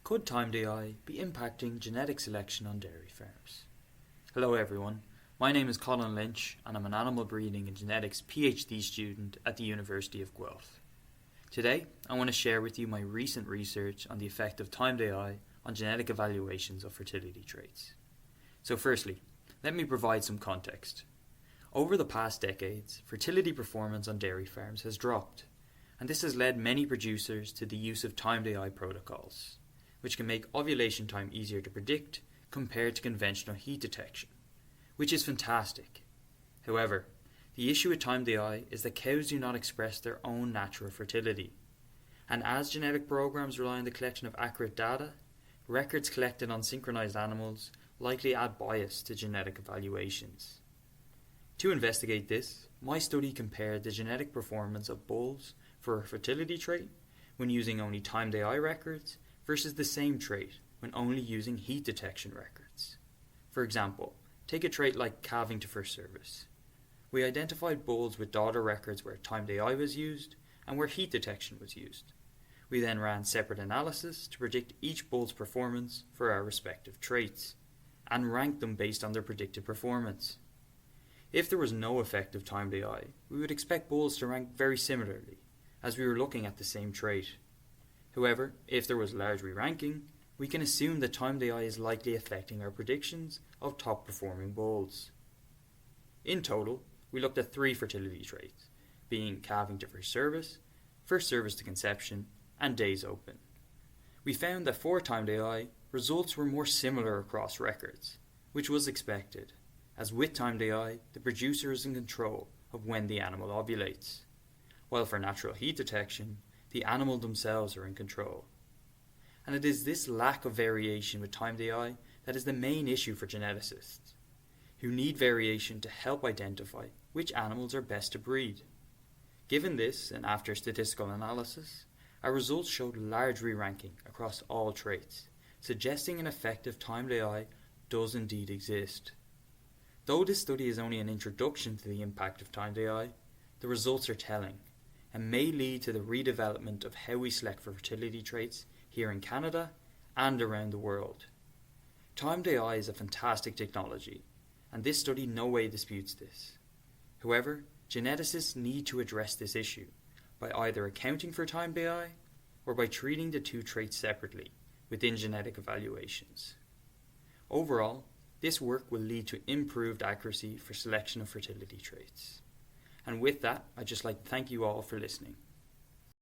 Could time AI be impacting genetic selection on dairy farms? Hello everyone, my name is Colin Lynch and I'm an animal breeding and genetics PhD student at the University of Guelph. Today, I want to share with you my recent research on the effect of timed AI on genetic evaluations of fertility traits. So firstly, let me provide some context. Over the past decades, fertility performance on dairy farms has dropped, and this has led many producers to the use of timed AI protocols, which can make ovulation time easier to predict compared to conventional heat detection, which is fantastic. However, the issue with timed AI is that cows do not express their own natural fertility, and as genetic programs rely on the collection of accurate data, records collected on synchronized animals likely add bias to genetic evaluations. To investigate this, my study compared the genetic performance of bulls for a fertility trait when using only timed AI records versus the same trait when only using heat detection records. For example, take a trait like calving to first service. We identified bulls with daughter records where timed AI was used and where heat detection was used. We then ran separate analysis to predict each bull's performance for our respective traits, and ranked them based on their predicted performance. If there was no effect of timed AI, we would expect bulls to rank very similarly, as we were looking at the same trait. However, if there was large re-ranking, we can assume that timed AI is likely affecting our predictions of top performing bulls. In total, we looked at 3 fertility traits, being calving to first service to conception, and days open. We found that for timed AI, results were more similar across records, which was expected, as with timed AI, the producer is in control of when the animal ovulates, while for natural heat detection, the animal themselves are in control. And it is this lack of variation with timed AI that is the main issue for geneticists, who need variation to help identify which animals are best to breed. Given this, and after statistical analysis, our results showed large re-ranking across all traits, suggesting an effective timed AI does indeed exist. Though this study is only an introduction to the impact of timed AI, the results are telling, and may lead to the redevelopment of how we select for fertility traits here in Canada and around the world. Timed AI is a fantastic technology, and this study no way disputes this. However, geneticists need to address this issue by either accounting for timed AI or by treating the 2 traits separately within genetic evaluations. Overall, this work will lead to improved accuracy for selection of fertility traits. And with that, I'd just like to thank you all for listening.